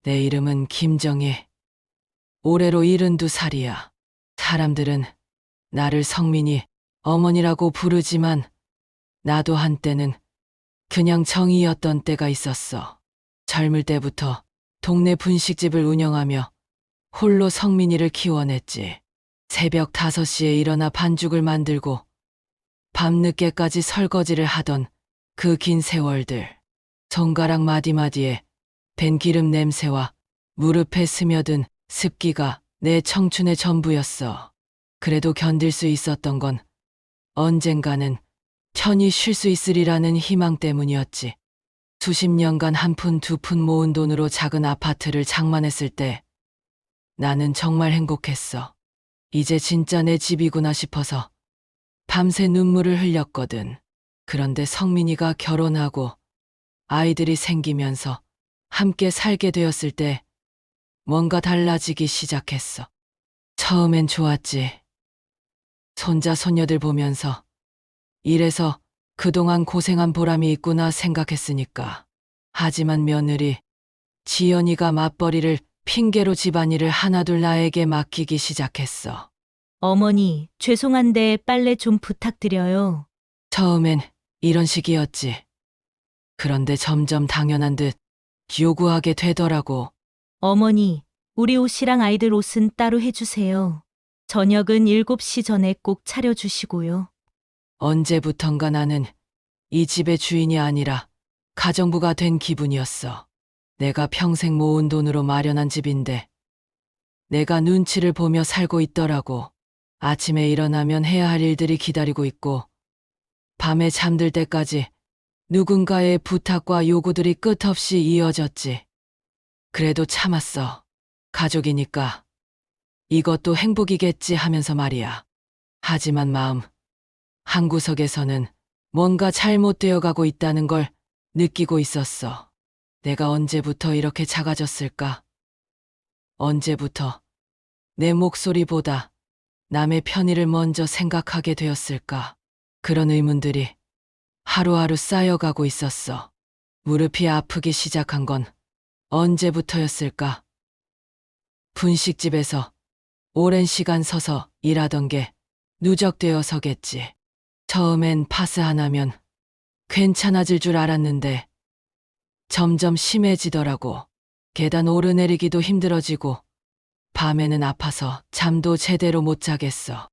내 이름은 김정희. 올해로 72살이야. 사람들은 나를 성민이 어머니라고 부르지만 나도 한때는 그냥 정이였던 때가 있었어. 젊을 때부터 동네 분식집을 운영하며 홀로 성민이를 키워냈지. 새벽 5시에 일어나 반죽을 만들고 밤늦게까지 설거지를 하던 그 긴 세월들. 손가락 마디마디에 밴 기름 냄새와 무릎에 스며든 습기가 내 청춘의 전부였어. 그래도 견딜 수 있었던 건 언젠가는 편히 쉴 수 있으리라는 희망 때문이었지. 수십 년간 한 푼 두 푼 모은 돈으로 작은 아파트를 장만했을 때 나는 정말 행복했어. 이제 진짜 내 집이구나 싶어서 밤새 눈물을 흘렸거든. 그런데 성민이가 결혼하고 아이들이 생기면서 함께 살게 되었을 때 뭔가 달라지기 시작했어. 처음엔 좋았지. 손자 손녀들 보면서 이래서 그동안 고생한 보람이 있구나 생각했으니까. 하지만 며느리 지연이가 맞벌이를 핑계로 집안일을 하나둘 나에게 맡기기 시작했어. 어머니, 죄송한데 빨래 좀 부탁드려요. 처음엔 이런 식이었지. 그런데 점점 당연한 듯 요구하게 되더라고. 어머니, 우리 옷이랑 아이들 옷은 따로 해주세요. 저녁은 7시 전에 꼭 차려주시고요. 언제부턴가 나는 이 집의 주인이 아니라 가정부가 된 기분이었어. 내가 평생 모은 돈으로 마련한 집인데 내가 눈치를 보며 살고 있더라고. 아침에 일어나면 해야 할 일들이 기다리고 있고 밤에 잠들 때까지 누군가의 부탁과 요구들이 끝없이 이어졌지. 그래도 참았어. 가족이니까 이것도 행복이겠지 하면서 말이야. 하지만 마음 한구석에서는 뭔가 잘못되어 가고 있다는 걸 느끼고 있었어. 내가 언제부터 이렇게 작아졌을까? 언제부터 내 목소리보다 남의 편의를 먼저 생각하게 되었을까? 그런 의문들이 하루하루 쌓여가고 있었어. 무릎이 아프기 시작한 건 언제부터였을까? 분식집에서 오랜 시간 서서 일하던 게 누적되어서겠지. 처음엔 파스 하나면 괜찮아질 줄 알았는데 점점 심해지더라고. 계단 오르내리기도 힘들어지고 밤에는 아파서 잠도 제대로 못 자겠어.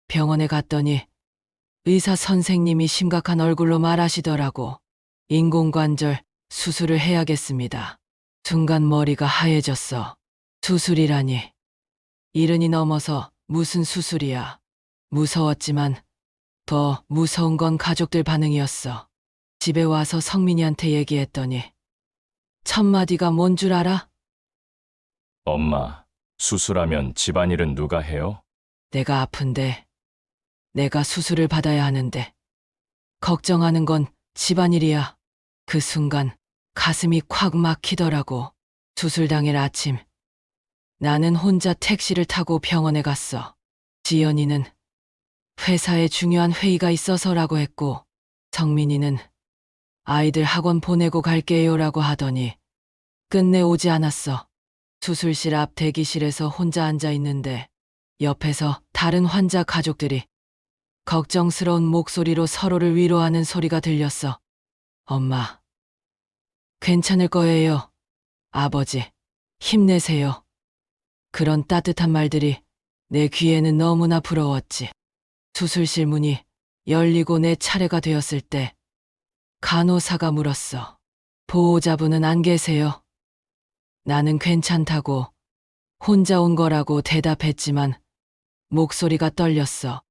병원에 갔더니 의사 선생님이 심각한 얼굴로 말하시더라고. 인공관절 수술을 해야겠습니다. 순간 머리가 하얘졌어. 수술이라니. 70이 넘어서 무슨 수술이야. 무서웠지만 더 무서운 건 가족들 반응이었어. 집에 와서 성민이한테 얘기했더니 첫마디가 뭔 줄 알아? 엄마, 수술하면 집안일은 누가 해요? 내가 아픈데 내가 수술을 받아야 하는데 걱정하는 건 집안일이야. 그 순간 가슴이 콱 막히더라고. 수술 당일 아침 나는 혼자 택시를 타고 병원에 갔어. 지연이는 회사에 중요한 회의가 있어서라고 했고 성민이는 아이들 학원 보내고 갈게요라고 하더니 끝내 오지 않았어. 수술실 앞 대기실에서 혼자 앉아 있는데 옆에서 다른 환자 가족들이 걱정스러운 목소리로 서로를 위로하는 소리가 들렸어. 엄마, 괜찮을 거예요. 아버지, 힘내세요. 그런 따뜻한 말들이 내 귀에는 너무나 부러웠지. 수술실 문이 열리고 내 차례가 되었을 때 간호사가 물었어. 보호자분은 안 계세요? 나는 괜찮다고 혼자 온 거라고 대답했지만 목소리가 떨렸어.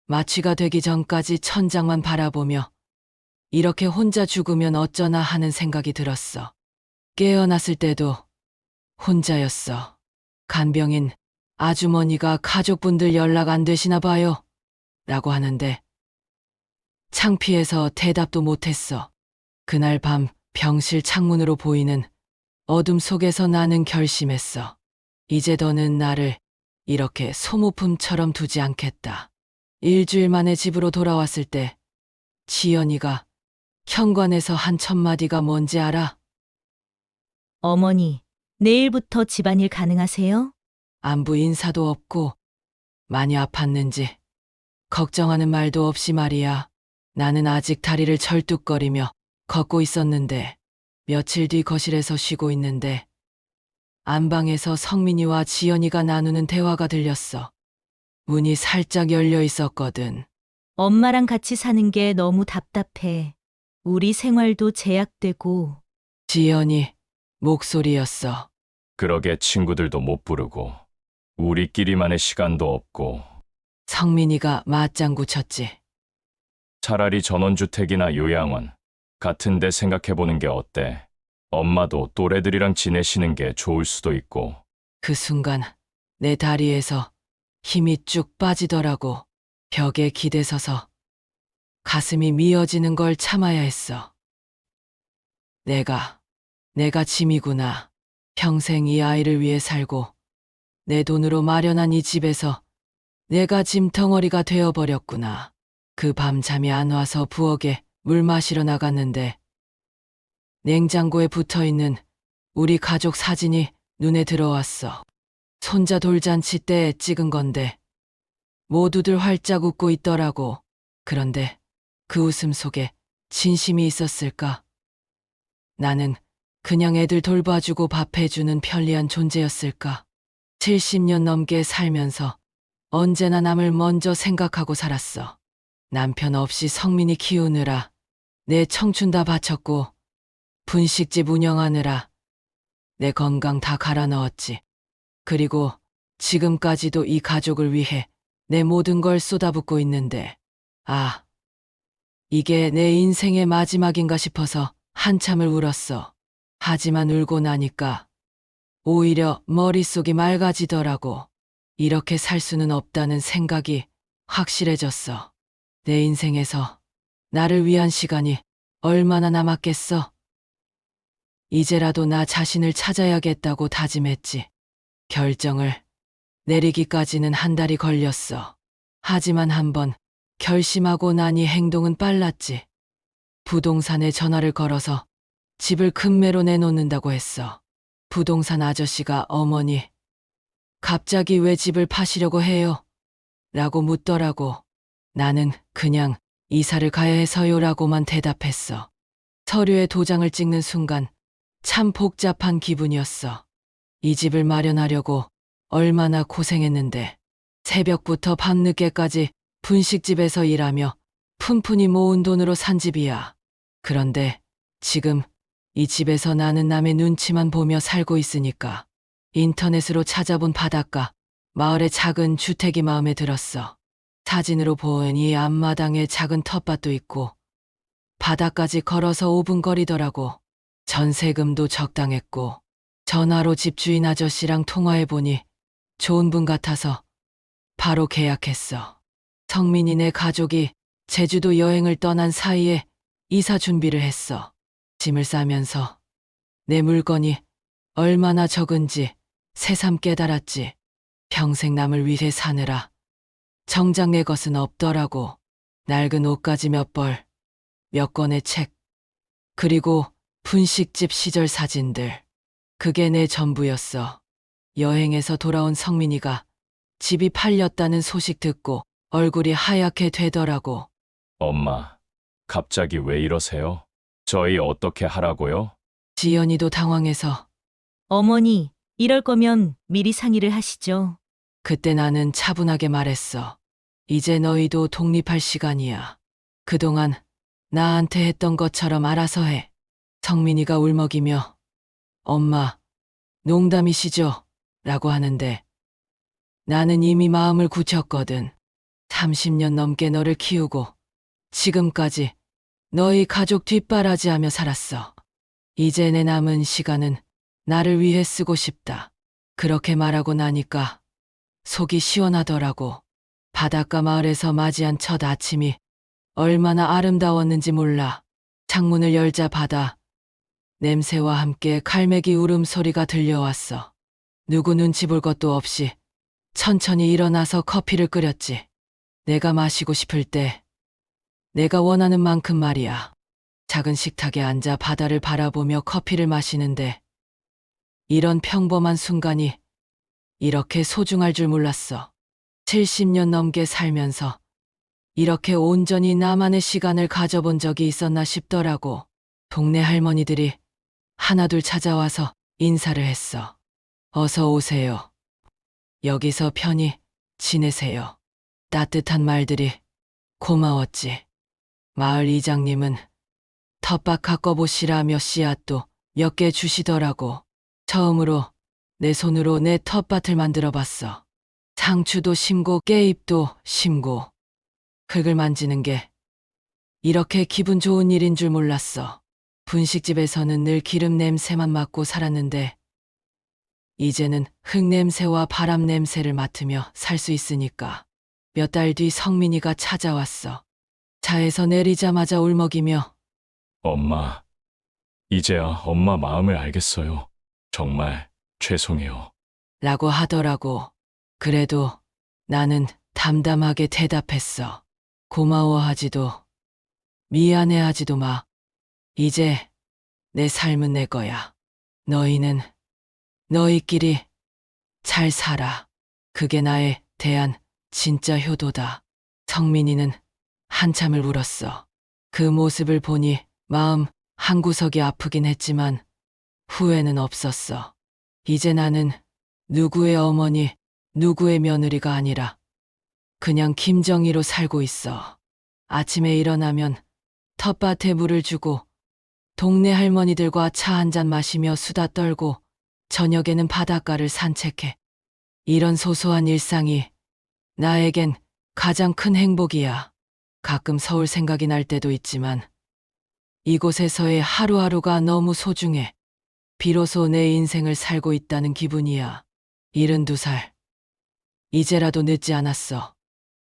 마취가 되기 전까지 천장만 바라보며 이렇게 혼자 죽으면 어쩌나 하는 생각이 들었어. 깨어났을 때도 혼자였어. 간병인 아주머니가 가족분들 연락 안 되시나 봐요. 라고 하는데 창피해서 대답도 못했어. 그날 밤 병실 창문으로 보이는 어둠 속에서 나는 결심했어. 이제 더는 나를 이렇게 소모품처럼 두지 않겠다. 일주일 만에 집으로 돌아왔을 때 지연이가 현관에서 한 첫마디가 뭔지 알아? 어머니, 내일부터 집안일 가능하세요? 안부 인사도 없고 많이 아팠는지 걱정하는 말도 없이 말이야. 나는 아직 다리를 절뚝거리며 걷고 있었는데 며칠 뒤 거실에서 쉬고 있는데 안방에서 성민이와 지연이가 나누는 대화가 들렸어. 문이 살짝 열려 있었거든. 엄마랑 같이 사는 게 너무 답답해. 우리 생활도 제약되고. 지연이 목소리였어. 그러게 친구들도 못 부르고 우리끼리만의 시간도 없고 성민이가 맞장구 쳤지. 차라리 전원주택이나 요양원 같은 데 생각해보는 게 어때? 엄마도 또래들이랑 지내시는 게 좋을 수도 있고. 그 순간 내 다리에서 힘이 쭉 빠지더라고. 벽에 기대서서 가슴이 미어지는 걸 참아야 했어. 내가 짐이구나. 평생 이 아이를 위해 살고 내 돈으로 마련한 이 집에서 내가 짐덩어리가 되어버렸구나. 그 밤 잠이 안 와서 부엌에 물 마시러 나갔는데 냉장고에 붙어있는 우리 가족 사진이 눈에 들어왔어. 손자 돌잔치 때 찍은 건데 모두들 활짝 웃고 있더라고. 그런데 그 웃음 속에 진심이 있었을까? 나는 그냥 애들 돌봐주고 밥해주는 편리한 존재였을까? 70년 넘게 살면서 언제나 남을 먼저 생각하고 살았어. 남편 없이 성민이 키우느라 내 청춘 다 바쳤고 분식집 운영하느라 내 건강 다 갈아 넣었지. 그리고 지금까지도 이 가족을 위해 내 모든 걸 쏟아붓고 있는데, 아, 이게 내 인생의 마지막인가 싶어서 한참을 울었어. 하지만 울고 나니까 오히려 머릿속이 맑아지더라고. 이렇게 살 수는 없다는 생각이 확실해졌어. 내 인생에서 나를 위한 시간이 얼마나 남았겠어? 이제라도 나 자신을 찾아야겠다고 다짐했지. 결정을 내리기까지는 한 달이 걸렸어. 하지만 한번 결심하고 나니 행동은 빨랐지. 부동산에 전화를 걸어서 집을 금매로 내놓는다고 했어. 부동산 아저씨가 어머니, 갑자기 왜 집을 파시려고 해요? 라고 묻더라고. 나는 그냥 이사를 가야 해서요라고만 대답했어. 서류에 도장을 찍는 순간 참 복잡한 기분이었어. 이 집을 마련하려고 얼마나 고생했는데 새벽부터 밤늦게까지 분식집에서 일하며 푼푼히 모은 돈으로 산 집이야. 그런데 지금 이 집에서 나는 남의 눈치만 보며 살고 있으니까 인터넷으로 찾아본 바닷가 마을의 작은 주택이 마음에 들었어. 사진으로 본 이 앞마당에 작은 텃밭도 있고 바다까지 걸어서 5분 거리더라고. 전세금도 적당했고 전화로 집주인 아저씨랑 통화해보니 좋은 분 같아서 바로 계약했어. 성민이네 가족이 제주도 여행을 떠난 사이에 이사 준비를 했어. 짐을 싸면서 내 물건이 얼마나 적은지 새삼 깨달았지. 평생 남을 위해 사느라 정작 내 것은 없더라고. 낡은 옷가지 몇 벌, 몇 권의 책, 그리고 분식집 시절 사진들. 그게 내 전부였어. 여행에서 돌아온 성민이가 집이 팔렸다는 소식 듣고 얼굴이 하얗게 되더라고. 엄마, 갑자기 왜 이러세요? 저희 어떻게 하라고요? 지연이도 당황해서 어머니, 이럴 거면 미리 상의를 하시죠. 그때 나는 차분하게 말했어. 이제 너희도 독립할 시간이야. 그동안 나한테 했던 것처럼 알아서 해. 성민이가 울먹이며 엄마, 농담이시죠? 라고 하는데 나는 이미 마음을 굳혔거든. 30년 넘게 너를 키우고 지금까지 너희 가족 뒷바라지하며 살았어. 이제 내 남은 시간은 나를 위해 쓰고 싶다. 그렇게 말하고 나니까 속이 시원하더라고. 바닷가 마을에서 맞이한 첫 아침이 얼마나 아름다웠는지 몰라. 창문을 열자 바다 냄새와 함께 갈매기 울음소리가 들려왔어. 누구 눈치 볼 것도 없이 천천히 일어나서 커피를 끓였지. 내가 마시고 싶을 때, 내가 원하는 만큼 말이야. 작은 식탁에 앉아 바다를 바라보며 커피를 마시는데 이런 평범한 순간이 이렇게 소중할 줄 몰랐어. 70년 넘게 살면서 이렇게 온전히 나만의 시간을 가져본 적이 있었나 싶더라고. 동네 할머니들이 하나둘 찾아와서 인사를 했어. 어서 오세요. 여기서 편히 지내세요. 따뜻한 말들이 고마웠지. 마을 이장님은 텃밭 가꿔보시라며 씨앗도 몇 개 주시더라고. 처음으로 내 손으로 내 텃밭을 만들어 봤어. 상추도 심고 깨잎도 심고. 흙을 만지는 게 이렇게 기분 좋은 일인 줄 몰랐어. 분식집에서는 늘 기름 냄새만 맡고 살았는데 이제는 흙 냄새와 바람 냄새를 맡으며 살 수 있으니까. 몇 달 뒤 성민이가 찾아왔어. 차에서 내리자마자 울먹이며 엄마, 이제야 엄마 마음을 알겠어요. 정말 죄송해요. 라고 하더라고. 그래도 나는 담담하게 대답했어. 고마워하지도 미안해하지도 마. 이제 내 삶은 내 거야. 너희는 너희끼리 잘 살아. 그게 나에 대한 진짜 효도다. 성민이는 한참을 울었어. 그 모습을 보니 마음 한구석이 아프긴 했지만 후회는 없었어. 이제 나는 누구의 어머니, 누구의 며느리가 아니라 그냥 김정희로 살고 있어. 아침에 일어나면 텃밭에 물을 주고 동네 할머니들과 차 한잔 마시며 수다 떨고 저녁에는 바닷가를 산책해. 이런 소소한 일상이 나에겐 가장 큰 행복이야. 가끔 서울 생각이 날 때도 있지만 이곳에서의 하루하루가 너무 소중해. 비로소 내 인생을 살고 있다는 기분이야. 72살. 이제라도 늦지 않았어.